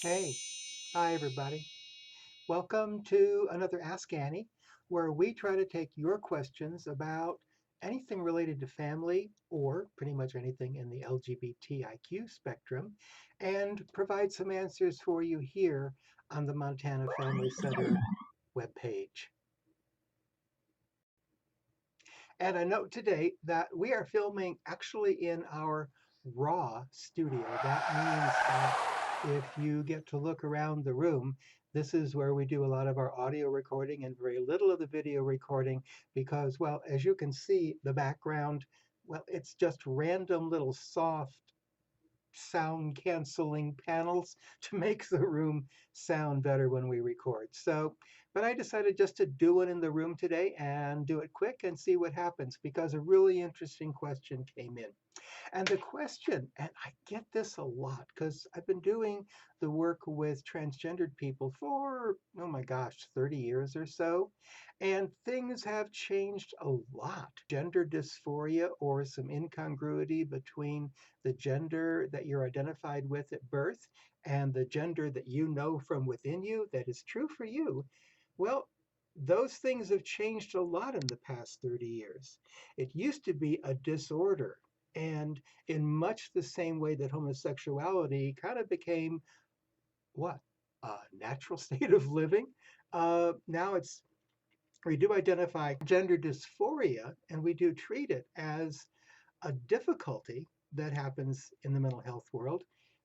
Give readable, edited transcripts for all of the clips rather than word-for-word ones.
Hey, hi everybody. Welcome to another Ask Annie, where we try to take your questions about anything related to family or pretty much anything in the LGBTIQ spectrum and provide some answers for you here on the Montana Family Center webpage. And a note today that we are filming actually in our raw studio. That means that if you get to look around the room, this is where we do a lot of our audio recording and very little of the video recording because, well, as you can see, the background, well, it's just random little soft sound canceling panels to make the room sound better when we record. So, but I decided just to do it in the room today and do it quick and see what happens because a really interesting question came in. And the question, and I get this a lot because I've been doing the work with transgendered people for, oh my gosh, 30 years or so. And things have changed a lot. Gender dysphoria or some incongruity between the gender that you're identified with at birth and the gender that you know from within you that is true for you. Well, those things have changed a lot in the past 30 years. It used to be a disorder. And in much the same way that homosexuality kind of became what? A natural state of living. Now we do identify gender dysphoria and we do treat it as a difficulty that happens in the mental health world,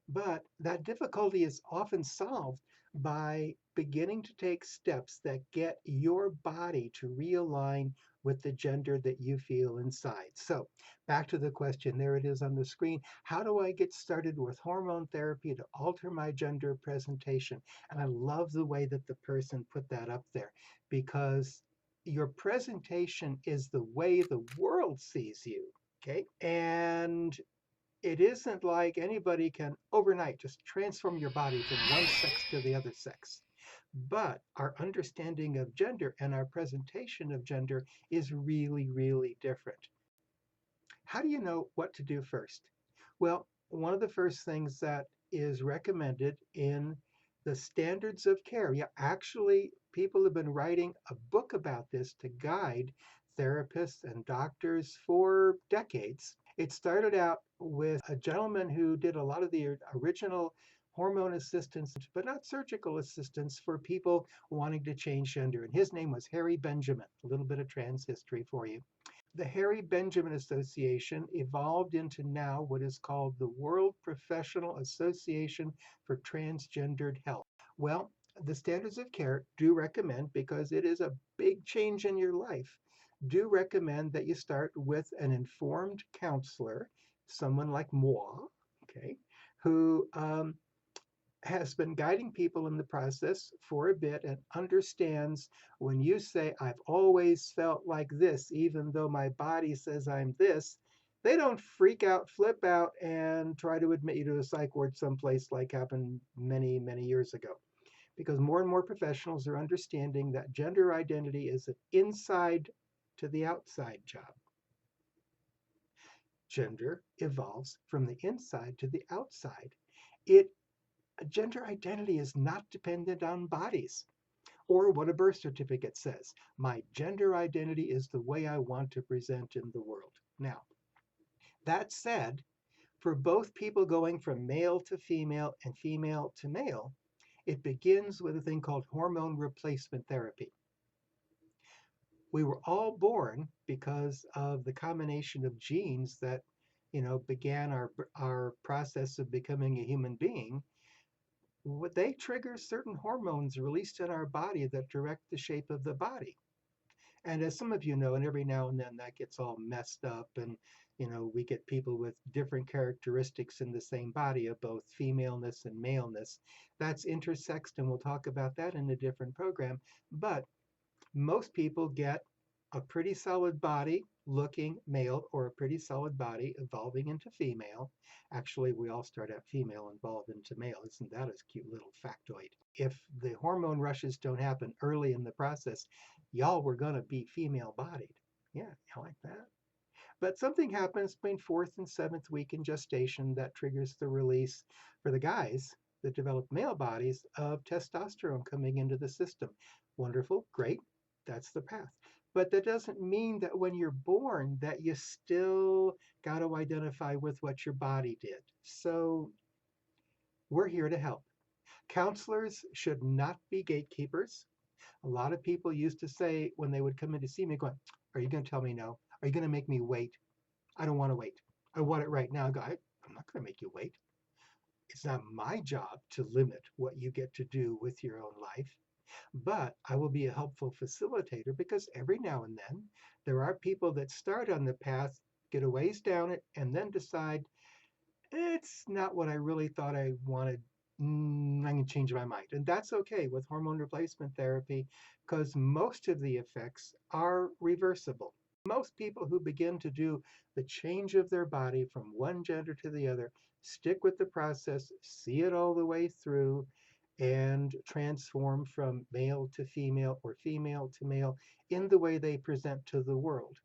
but that difficulty is often solved by beginning to take steps that get your body to realign with the gender that you feel inside. So, back to the question, there it is on the screen. How do I get started with hormone therapy to alter my gender presentation? And I love the way that the person put that up there because your presentation is the way the world sees you. Okay. And it isn't like anybody can overnight just transform your body from one sex to the other sex. But our understanding of gender and our presentation of gender is really, really different. How do you know what to do first? Well, one of the first things that is recommended in the standards of care, yeah, actually, people have been writing a book about this to guide therapists and doctors for decades. It started out with a gentleman who did a lot of the original hormone assistance, but not surgical assistance for people wanting to change gender. And his name was Harry Benjamin. A little bit of trans history for you. The Harry Benjamin Association evolved into now what is called the World Professional Association for Transgendered Health. Well, the standards of care do recommend, because it is a big change in your life, do recommend that you start with an informed counselor, someone like moi, okay, who has been guiding people in the process for a bit and understands when you say, I've always felt like this, even though my body says I'm this, they don't freak out, flip out, and try to admit you to a psych ward someplace like happened many, many years ago. Because more and more professionals are understanding that gender identity is an inside to the outside job. Gender evolves from the inside to the outside. It Gender identity is not dependent on bodies or what a birth certificate says. My gender identity is the way I want to present in the world. Now, that said, for both people going from male to female and female to male, it begins with a thing called hormone replacement therapy. We were all born because of the combination of genes that, began our process of becoming a human being. What they trigger certain hormones released in our body that direct the shape of the body. And as some of you know, and every now and then that gets all messed up, and we get people with different characteristics in the same body of both femaleness and maleness. That's intersexed, and we'll talk about that in a different program. But most people get a pretty solid body looking male or a pretty solid body evolving into female. Actually, we all start out female and evolve into male. Isn't that a cute little factoid? If the hormone rushes don't happen early in the process, y'all were going to be female bodied. Yeah, I like that. But something happens between fourth and seventh week in gestation that triggers the release for the guys that develop male bodies of testosterone coming into the system. Wonderful, great, that's the path. But that doesn't mean that when you're born that you still got to identify with what your body did. So we're here to help. Counselors should not be gatekeepers. A lot of people used to say when they would come in to see me, going, "Are you going to tell me no? Are you going to make me wait? I don't want to wait. I want it right now." I go, I'm not going to make you wait. It's not my job to limit what you get to do with your own life, but I will be a helpful facilitator because every now and then there are people that start on the path, get a ways down it, and then decide it's not what I really thought I wanted. I'm going to change my mind. And that's okay with hormone replacement therapy because most of the effects are reversible. Most people who begin to do the change of their body from one gender to the other stick with the process, see it all the way through, and transform from male to female or female to male in the way they present to the world.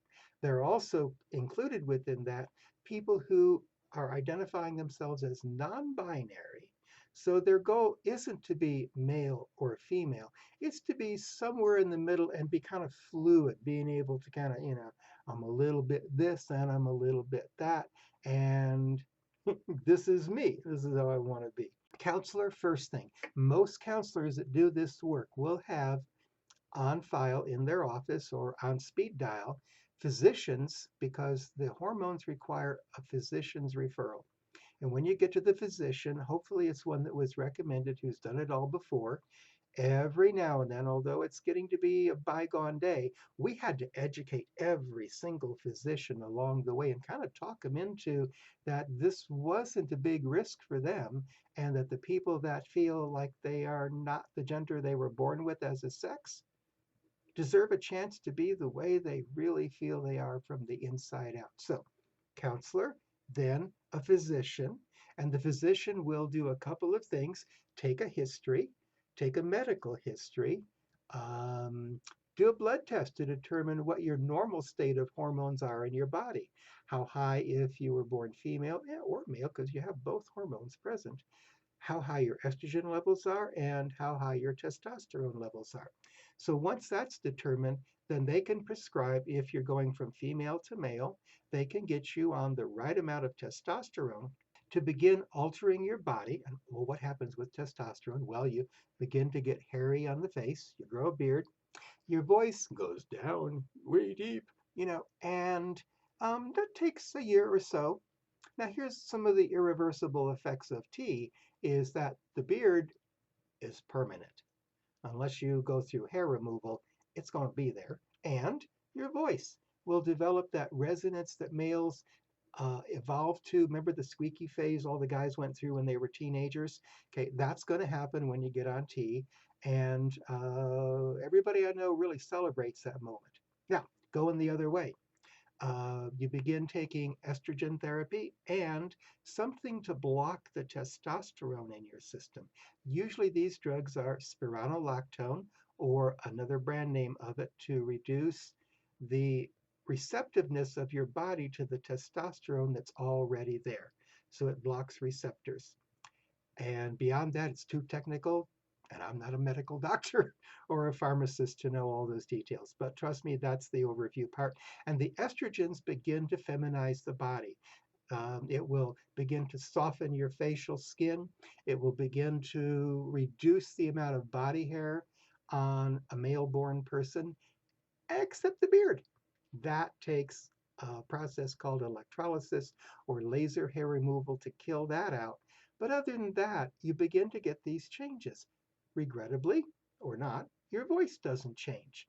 There are also included within that people who are identifying themselves as non binary. So their goal isn't to be male or female, it's to be somewhere in the middle and be kind of fluid, being able to kind of, I'm a little bit this and I'm a little bit that. And this is me. This is how I want to be. Counselor, first thing. Most counselors that do this work will have on file in their office or on speed dial physicians because the hormones require a physician's referral. And when you get to the physician, hopefully it's one that was recommended who's done it all before. Every now and then, although it's getting to be a bygone day, we had to educate every single physician along the way and kind of talk them into that this wasn't a big risk for them and that the people that feel like they are not the gender they were born with as a sex deserve a chance to be the way they really feel they are from the inside out. So, counselor, then a physician, and the physician will do a couple of things: take a history, take a medical history, um, do a blood test to determine what your normal state of hormones are in your body. How high if you were born female or male, because you have both hormones present, how high your estrogen levels are and how high your testosterone levels are. So once that's determined, then they can prescribe if you're going from female to male, they can get you on the right amount of testosterone to begin altering your body. And well, what happens with testosterone? Well, you begin to get hairy on the face, you grow a beard, your voice goes down way deep, and that takes a year or so. Now, here's some of the irreversible effects of T is that the beard is permanent. Unless you go through hair removal, it's going to be there. And your voice will develop that resonance that males evolved to. Remember the squeaky phase all the guys went through when they were teenagers? Okay, that's going to happen when you get on T. And everybody I know really celebrates that moment. Now, going the other way, you begin taking estrogen therapy and something to block the testosterone in your system. Usually, these drugs are spironolactone or another brand name of it to reduce the receptiveness of your body to the testosterone that's already there. So it blocks receptors. And beyond that, it's too technical. And I'm not a medical doctor or a pharmacist to know all those details. But trust me, that's the overview part. And the estrogens begin to feminize the body. It will begin to soften your facial skin. It will begin to reduce the amount of body hair on a male born person, except the beard. That takes a process called electrolysis or laser hair removal to kill that out. But other than that, you begin to get these changes. Regrettably or not, your voice doesn't change.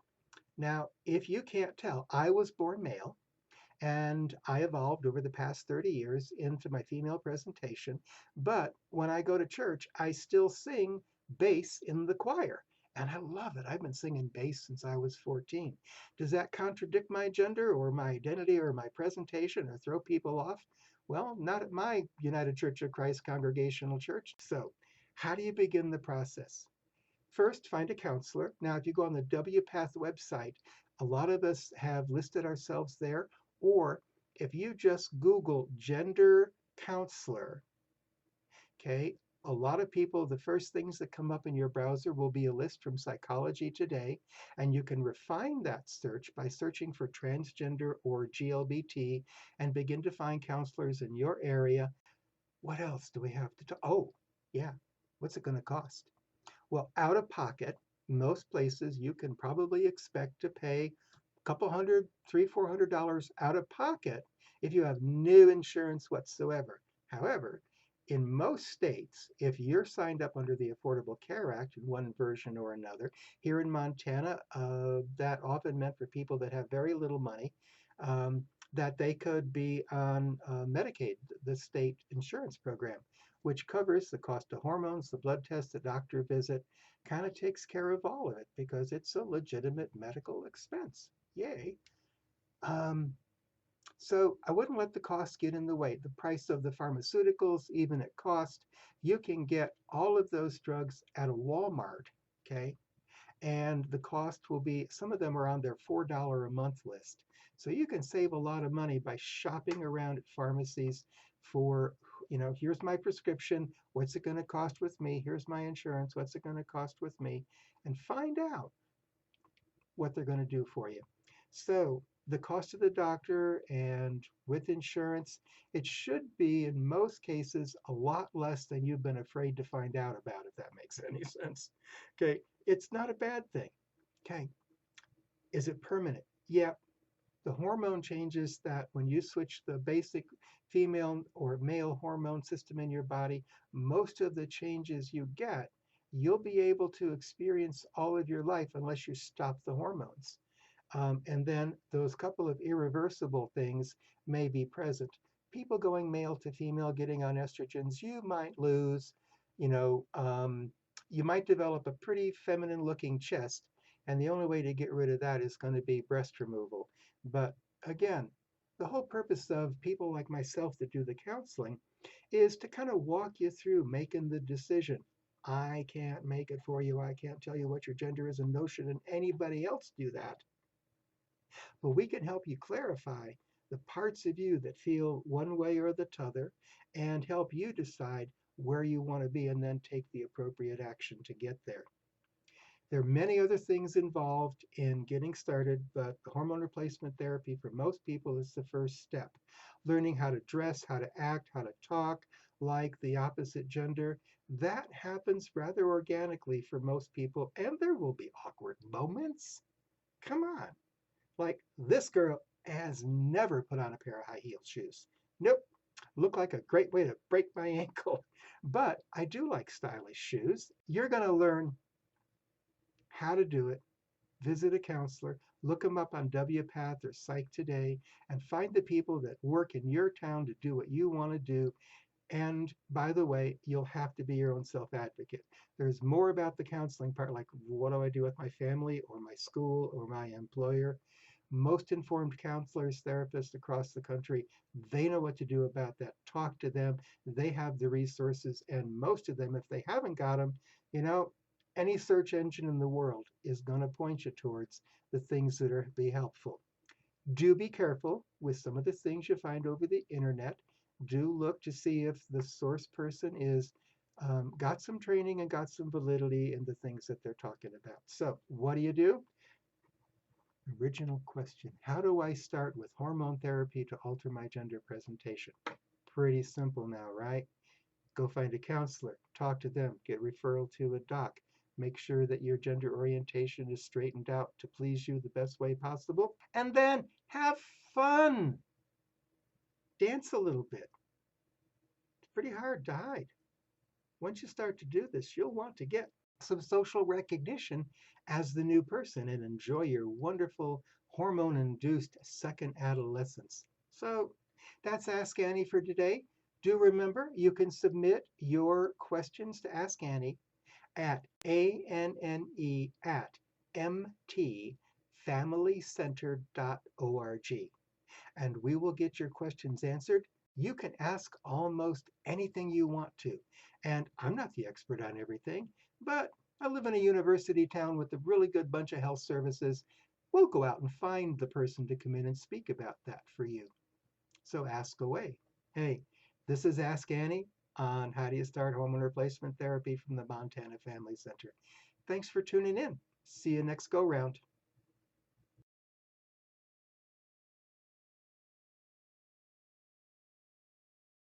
Now, if you can't tell, I was born male and I evolved over the past 30 years into my female presentation. But when I go to church, I still sing bass in the choir. And I love it. I've been singing bass since I was 14. Does that contradict my gender or my identity or my presentation or throw people off? Well, not at my United Church of Christ Congregational Church. So, how do you begin the process? First, find a counselor. Now, if you go on the WPATH website, a lot of us have listed ourselves there. Or if you just Google gender counselor, okay, A lot of people, the first things that come up in your browser will be a list from Psychology Today, and you can refine that search by searching for transgender or GLBT and begin to find counselors in your area. What else do we have to talk? Oh, yeah. What's it going to cost? Well, out of pocket, most places you can probably expect to pay a couple hundred, $300, $400 out of pocket if you have no insurance whatsoever. However, in most states, if you're signed up under the Affordable Care Act in one version or another, here in Montana, that often meant for people that have very little money, um, that they could be on Medicaid, the state insurance program, which covers the cost of hormones, the blood test, the doctor visit, kind of takes care of all of it because it's a legitimate medical expense. Yay. Um, so I wouldn't let the cost get in the way. The price of the pharmaceuticals, even at cost, you can get all of those drugs at a Walmart, okay? And the cost will be, some of them are on their $4 a month list. So you can save a lot of money by shopping around at pharmacies for, here's my prescription, what's it going to cost with me? Here's my insurance, what's it going to cost with me? And find out what they're going to do for you. So the cost of the doctor and with insurance, it should be in most cases a lot less than you've been afraid to find out about, if that makes any sense. Okay, it's not a bad thing. Okay, is it permanent? Yeah, the hormone changes that when you switch the basic female or male hormone system in your body, most of the changes you get, you'll be able to experience all of your life unless you stop the hormones. And then those couple of irreversible things may be present. People going male to female, getting on estrogens, you might lose, you know, um, you might develop a pretty feminine looking chest. And the only way to get rid of that is going to be breast removal. But again, the whole purpose of people like myself that do the counseling is to kind of walk you through making the decision. I can't make it for you. I can't tell you what your gender is, and no should anybody else do that. But we can help you clarify the parts of you that feel one way or the t'other and help you decide where you want to be and then take the appropriate action to get there. There are many other things involved in getting started, but the hormone replacement therapy for most people is the first step. Learning how to dress, how to act, how to talk like the opposite gender, that happens rather organically for most people, and there will be awkward moments. Come on. Like this girl has never put on a pair of high heel shoes. Nope. Look like a great way to break my ankle. But I do like stylish shoes. You're going to learn how to do it. Visit a counselor, look them up on WPATH or Psych Today, and find the people that work in your town to do what you want to do. And by the way, you'll have to be your own self advocate. There's more about the counseling part, like what do I do with my family or my school or my employer? Most informed counselors, therapists across the country, they know what to do about that. Talk to them. They have the resources. And most of them, if they haven't got them, you know, any search engine in the world is going to point you towards the things that are be helpful. Do be careful with some of the things you find over the internet. Do look to see if the source person is got some training and got some validity in the things that they're talking about. So what do? Original question. How do I start with hormone therapy to alter my gender presentation? Pretty simple now, right? Go find a counselor, talk to them, get referral to a doc. Make sure that your gender orientation is straightened out to please you the best way possible. And then have fun. Dance a little bit. It's pretty hard to hide. Once you start to do this, you'll want to get some social recognition as the new person and enjoy your wonderful hormone induced second adolescence. So that's Ask Annie for today. Do remember you can submit your questions to Ask Annie at ANNE at mtfamilycenter.org, and we will get your questions answered. You can ask almost anything you want to. And I'm not the expert on everything, but I live in a university town with a really good bunch of health services. We'll go out and find the person to come in and speak about that for you. So ask away. Hey, this is Ask Annie. on how do you start hormone replacement therapy from the Montana Family Center. Thanks for tuning in. See you next go round.